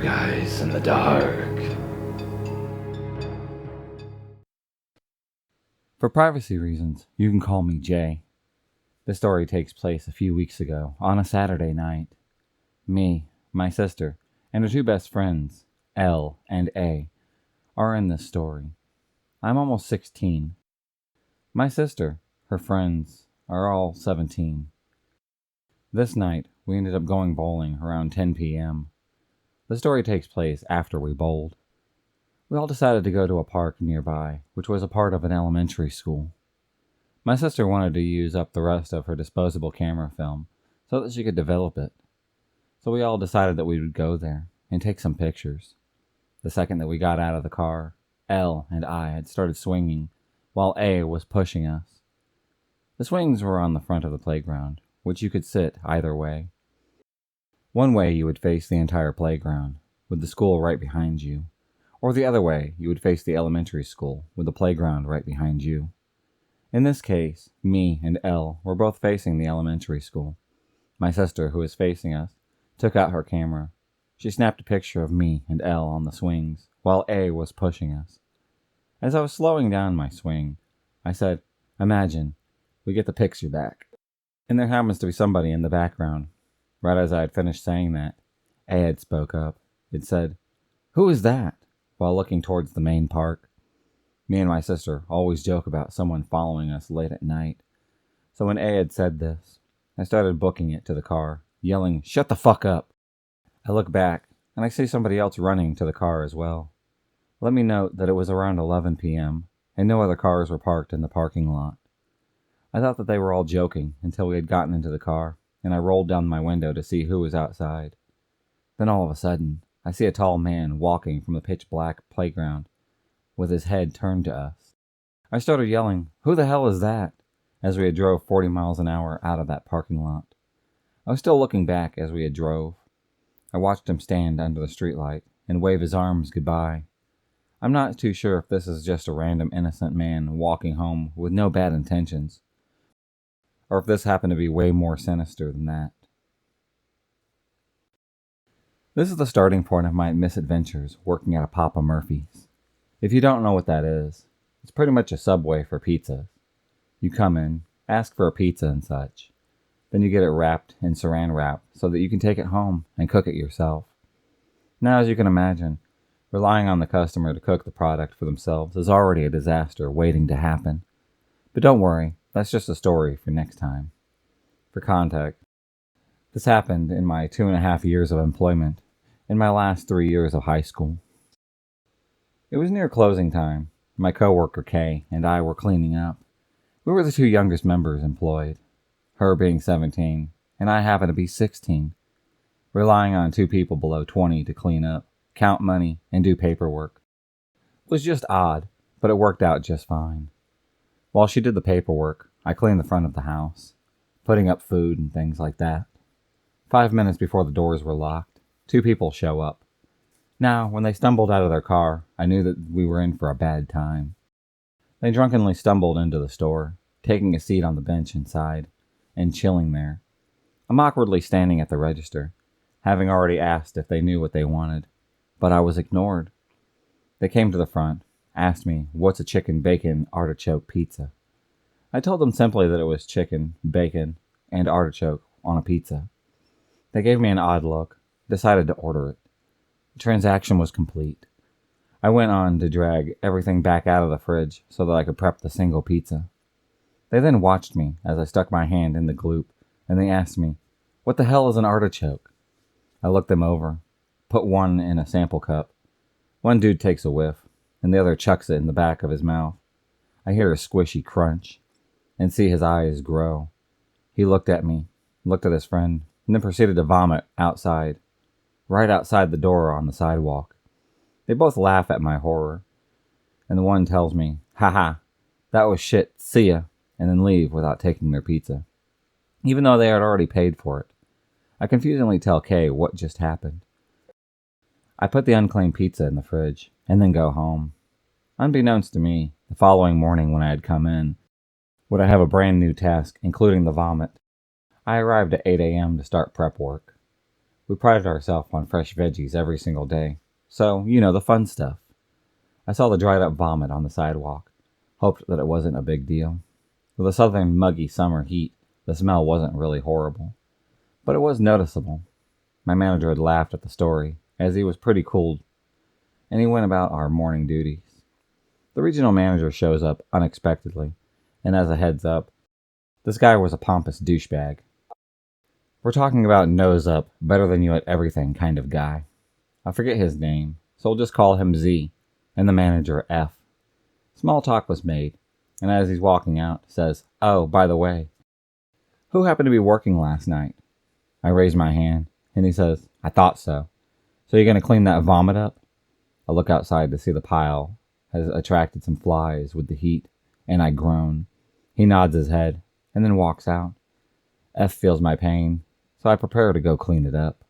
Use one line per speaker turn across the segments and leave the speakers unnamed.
guys in the dark.
For privacy reasons, you can call me Jay. This story takes place a few weeks ago, on a Saturday night. Me, my sister, and her two best friends, L and A, are in this story. I'm almost 16. My sister, her friends, are all 17. This night, we ended up going bowling around 10 p.m. The story takes place after we bowled. We all decided to go to a park nearby, which was a part of an elementary school. My sister wanted to use up the rest of her disposable camera film so that she could develop it. So we all decided that we would go there and take some pictures. The second that we got out of the car, L and I had started swinging while A was pushing us. The swings were on the front of the playground, which you could sit either way. One way you would face the entire playground, with the school right behind you, or the other way you would face the elementary school, with the playground right behind you. In this case, me and L were both facing the elementary school. My sister, who was facing us, took out her camera. She snapped a picture of me and L on the swings, while A was pushing us. As I was slowing down my swing, I said, "Imagine, we get the picture back." And there happens to be somebody in the background. Right as I had finished saying that, A had spoke up. It said, "Who is that?" while looking towards the main park. Me and my sister always joke about someone following us late at night. So when A had said this, I started booking it to the car, yelling, "Shut the fuck up!" I look back, and I see somebody else running to the car as well. Let me note that it was around 11 p.m., and no other cars were parked in the parking lot. I thought that they were all joking until we had gotten into the car, and I rolled down my window to see who was outside. Then all of a sudden, I see a tall man walking from the pitch-black playground with his head turned to us. I started yelling, "Who the hell is that?" as we had drove 40 miles an hour out of that parking lot. I was still looking back as we had drove. I watched him stand under the streetlight and wave his arms goodbye. I'm not too sure if this is just a random innocent man walking home with no bad intentions, or if this happened to be way more sinister than that. This is the starting point of my misadventures working at a Papa Murphy's. If you don't know what that is, it's pretty much a Subway for pizzas. You come in, ask for a pizza and such. Then you get it wrapped in saran wrap so that you can take it home and cook it yourself. Now, as you can imagine, relying on the customer to cook the product for themselves is already a disaster waiting to happen. But don't worry, that's just a story for next time. For context, this happened in my 2.5 years of employment, in my last 3 years of high school. It was near closing time. My coworker Kay and I were cleaning up. We were the two youngest members employed, her being 17, and I happened to be 16, relying on two people below 20 to clean up, count money, and do paperwork. It was just odd, but it worked out just fine. While she did the paperwork, I cleaned the front of the house, putting up food and things like that. 5 minutes before the doors were locked, two people show up. Now, when they stumbled out of their car, I knew that we were in for a bad time. They drunkenly stumbled into the store, taking a seat on the bench inside, and chilling there. I'm awkwardly standing at the register, having already asked if they knew what they wanted, but I was ignored. They came to the front, asked me, "What's a chicken bacon artichoke pizza?" I told them simply that it was chicken, bacon, and artichoke on a pizza. They gave me an odd look, decided to order it. The transaction was complete. I went on to drag everything back out of the fridge so that I could prep the single pizza. They then watched me as I stuck my hand in the gloop, and they asked me, "What the hell is an artichoke?" I looked them over, put one in a sample cup. One dude takes a whiff, and the other chucks it in the back of his mouth. I hear a squishy crunch, and see his eyes grow. He looked at me, looked at his friend, and then proceeded to vomit outside, right outside the door on the sidewalk. They both laugh at my horror, and the one tells me, "Haha, that was shit, see ya," and then leave without taking their pizza, even though they had already paid for it. I confusingly tell Kay what just happened. I put the unclaimed pizza in the fridge, and then go home. Unbeknownst to me, the following morning when I had come in, would I have a brand new task, including the vomit. I arrived at 8 a.m. to start prep work. We prided ourselves on fresh veggies every single day. So, the fun stuff. I saw the dried up vomit on the sidewalk. Hoped that it wasn't a big deal. With the southern muggy summer heat, the smell wasn't really horrible. But it was noticeable. My manager had laughed at the story, as he was pretty cool, and he went about our morning duties. The regional manager shows up unexpectedly, and as a heads up, this guy was a pompous douchebag. We're talking about nose up, better than you at everything kind of guy. I forget his name, so we'll just call him Z, and the manager F. Small talk was made, and as he's walking out, says, "Oh, by the way, who happened to be working last night?" I raise my hand, and he says, "I thought so. So you're going to clean that vomit up?" I look outside to see the pile has attracted some flies with the heat, and I groan. He nods his head, and then walks out. F feels my pain, so I prepare to go clean it up.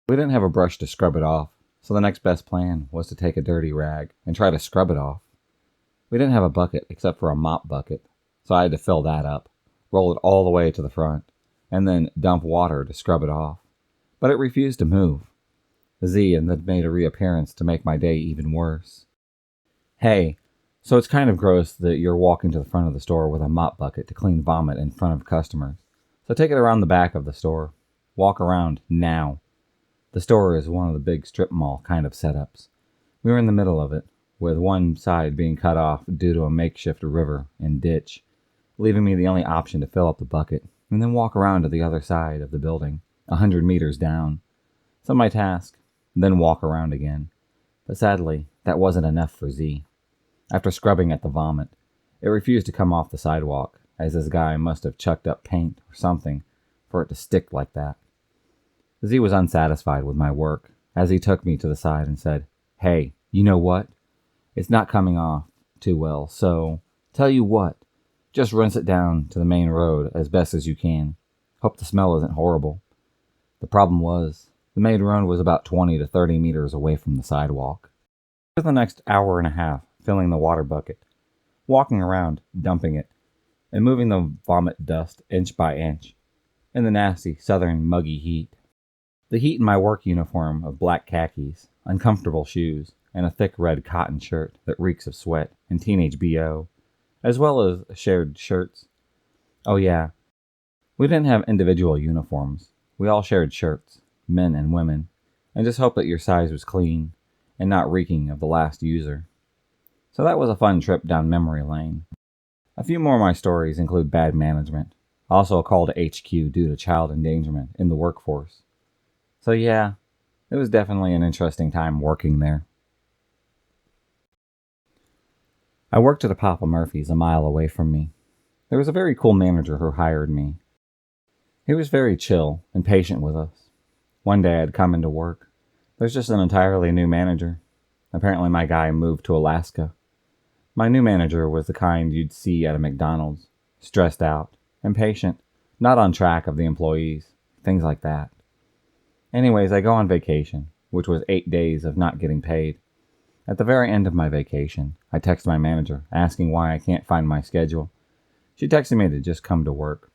We didn't have a brush to scrub it off, so the next best plan was to take a dirty rag and try to scrub it off. We didn't have a bucket except for a mop bucket, so I had to fill that up, roll it all the way to the front, and then dump water to scrub it off. But it refused to move. Z and then made a reappearance to make my day even worse. "Hey, so it's kind of gross that you're walking to the front of the store with a mop bucket to clean vomit in front of customers. So take it around the back of the store. Walk around now." The store is one of the big strip mall kind of setups. We were in the middle of it, with one side being cut off due to a makeshift river and ditch, leaving me the only option to fill up the bucket and then walk around to the other side of the building, 100 meters down. So my task, then walk around again. But sadly, that wasn't enough for Z. After scrubbing at the vomit, it refused to come off the sidewalk, as this guy must have chucked up paint or something for it to stick like that. Z was unsatisfied with my work, as he took me to the side and said, "Hey, you know what? It's not coming off too well, so tell you what, just rinse it down to the main road as best as you can. Hope the smell isn't horrible." The problem was, the main road was about 20 to 30 meters away from the sidewalk. For the next hour and a half, filling the water bucket, walking around, dumping it, and moving the vomit dust inch by inch, in the nasty southern muggy heat. The heat in my work uniform of black khakis, uncomfortable shoes, and a thick red cotton shirt that reeks of sweat and teenage BO, as well as shared shirts. Oh yeah, we didn't have individual uniforms. We all shared shirts, men and women, and just hope that your size was clean and not reeking of the last user. So that was a fun trip down memory lane. A few more of my stories include bad management, also a call to HQ due to child endangerment in the workforce. So yeah, it was definitely an interesting time working there. I worked at a Papa Murphy's a mile away from me. There was a very cool manager who hired me. He was very chill and patient with us. One day I'd come into work. There's just an entirely new manager. Apparently my guy moved to Alaska. My new manager was the kind you'd see at a McDonald's, stressed out, impatient, not on track of the employees, things like that. Anyways, I go on vacation, which was 8 days of not getting paid. At the very end of my vacation, I text my manager asking why I can't find my schedule. She texted me to just come to work.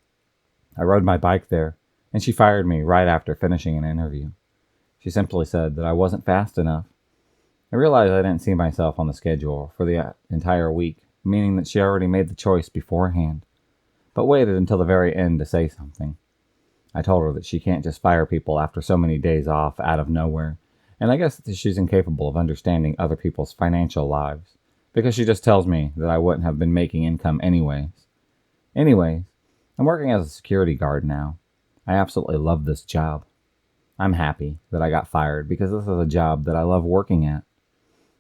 I rode my bike there, and she fired me right after finishing an interview. She simply said that I wasn't fast enough. I realized I didn't see myself on the schedule for the entire week, meaning that she already made the choice beforehand, but waited until the very end to say something. I told her that she can't just fire people after so many days off out of nowhere, and I guess that she's incapable of understanding other people's financial lives, because she just tells me that I wouldn't have been making income anyways. Anyways, I'm working as a security guard now. I absolutely love this job. I'm happy that I got fired because this is a job that I love working at.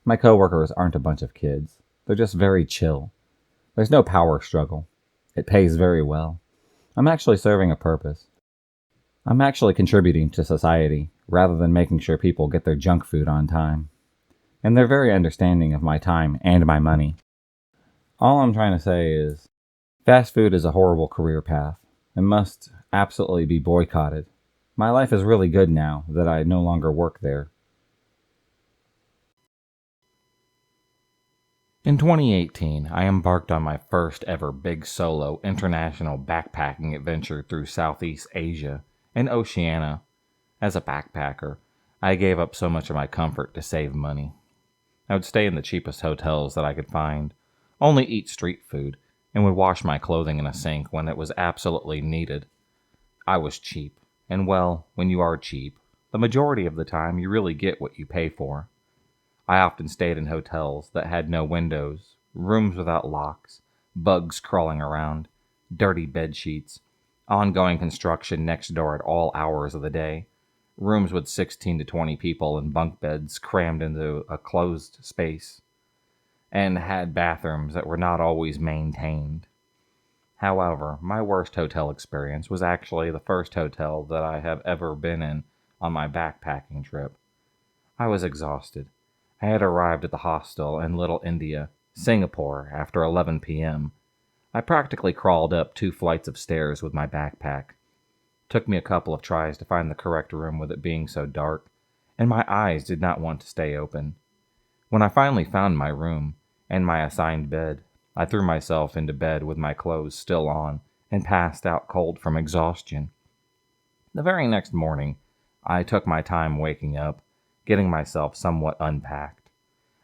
My coworkers aren't a bunch of kids. They're just very chill. There's no power struggle. It pays very well. I'm actually serving a purpose. I'm actually contributing to society rather than making sure people get their junk food on time. And they're very understanding of my time and my money. All I'm trying to say is, fast food is a horrible career path and must absolutely be boycotted. My life is really good now that I no longer work there. In 2018, I embarked on my first ever big solo international backpacking adventure through Southeast Asia and Oceania. As a backpacker, I gave up so much of my comfort to save money. I would stay in the cheapest hotels that I could find, only eat street food, and would wash my clothing in a sink when it was absolutely needed. I was cheap, and well, when you are cheap, the majority of the time you really get what you pay for. I often stayed in hotels that had no windows, rooms without locks, bugs crawling around, dirty bed sheets, ongoing construction next door at all hours of the day, rooms with 16 to 20 people in bunk beds crammed into a closed space, and had bathrooms that were not always maintained. However, my worst hotel experience was actually the first hotel that I have ever been in on my backpacking trip. I was exhausted. I had arrived at the hostel in Little India, Singapore, after 11 p.m. I practically crawled up 2 flights of stairs with my backpack. Took me a couple of tries to find the correct room with it being so dark, and my eyes did not want to stay open. When I finally found my room and my assigned bed, I threw myself into bed with my clothes still on and passed out cold from exhaustion. The very next morning, I took my time waking up, getting myself somewhat unpacked.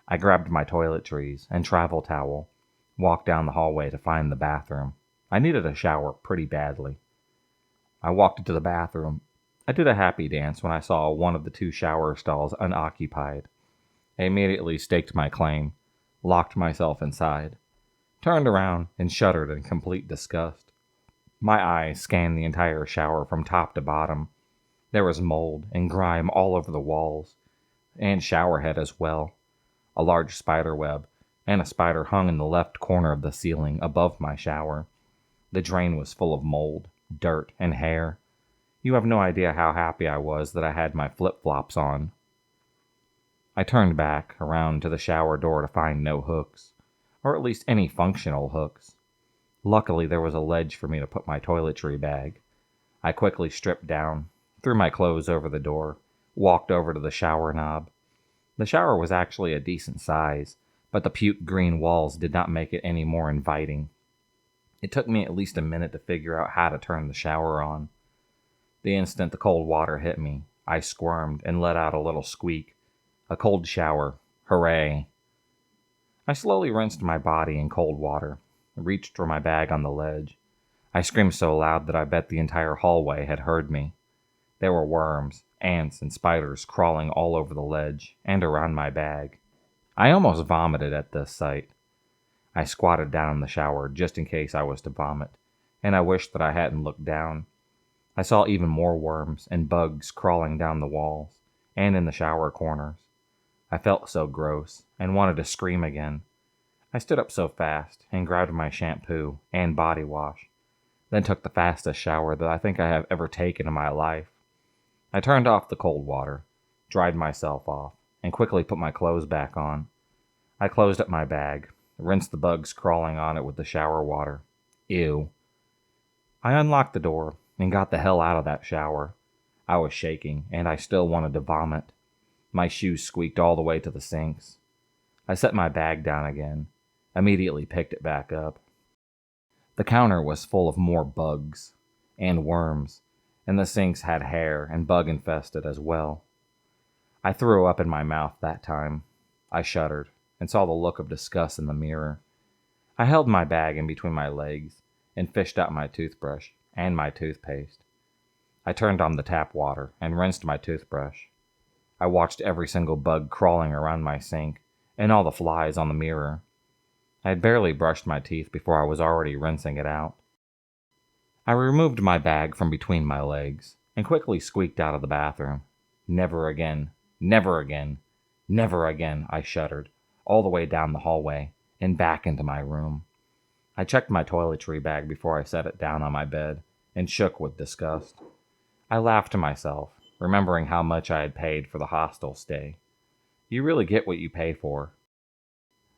I grabbed my toiletries and travel towel, walked down the hallway to find the bathroom. I needed a shower pretty badly. I walked into the bathroom. I did a happy dance when I saw one of the 2 shower stalls unoccupied. I immediately staked my claim, locked myself inside, turned around, and shuddered in complete disgust. My eyes scanned the entire shower from top to bottom. There was mold and grime all over the walls, and shower head as well. A large spider web, and a spider hung in the left corner of the ceiling above my shower. The drain was full of mold, dirt, and hair. You have no idea how happy I was that I had my flip-flops on. I turned back around to the shower door to find no hooks, or at least any functional hooks. Luckily, there was a ledge for me to put my toiletry bag. I quickly stripped down, threw my clothes over the door, walked over to the shower knob. The shower was actually a decent size, but the puke green walls did not make it any more inviting. It took me at least a minute to figure out how to turn the shower on. The instant the cold water hit me, I squirmed and let out a little squeak. A cold shower. Hooray! I slowly rinsed my body in cold water, reached for my bag on the ledge. I screamed so loud that I bet the entire hallway had heard me. There were worms, ants, and spiders crawling all over the ledge and around my bag. I almost vomited at this sight. I squatted down in the shower just in case I was to vomit, and I wished that I hadn't looked down. I saw even more worms and bugs crawling down the walls and in the shower corners. I felt so gross and wanted to scream again. I stood up so fast and grabbed my shampoo and body wash, then took the fastest shower that I think I have ever taken in my life. I turned off the cold water, dried myself off, and quickly put my clothes back on. I closed up my bag, rinsed the bugs crawling on it with the shower water. Ew. I unlocked the door and got the hell out of that shower. I was shaking, and I still wanted to vomit. My shoes squeaked all the way to the sinks. I set my bag down again, immediately picked it back up. The counter was full of more bugs and worms, and the sinks had hair and bug-infested as well. I threw up in my mouth that time. I shuddered and saw the look of disgust in the mirror. I held my bag in between my legs and fished out my toothbrush and my toothpaste. I turned on the tap water and rinsed my toothbrush. I watched every single bug crawling around my sink and all the flies on the mirror. I had barely brushed my teeth before I was already rinsing it out. I removed my bag from between my legs and quickly squeaked out of the bathroom. Never again, never again, never again, I shuddered, all the way down the hallway and back into my room. I checked my toiletry bag before I set it down on my bed and shook with disgust. I laughed to myself, remembering how much I had paid for the hostel stay. You really get what you pay for.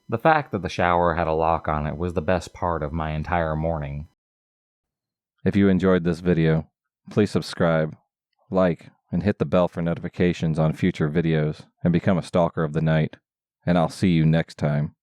The fact that the shower had a lock on it was the best part of my entire morning. If you enjoyed this video, please subscribe, like, and hit the bell for notifications on future videos and become a stalker of the night. And I'll see you next time.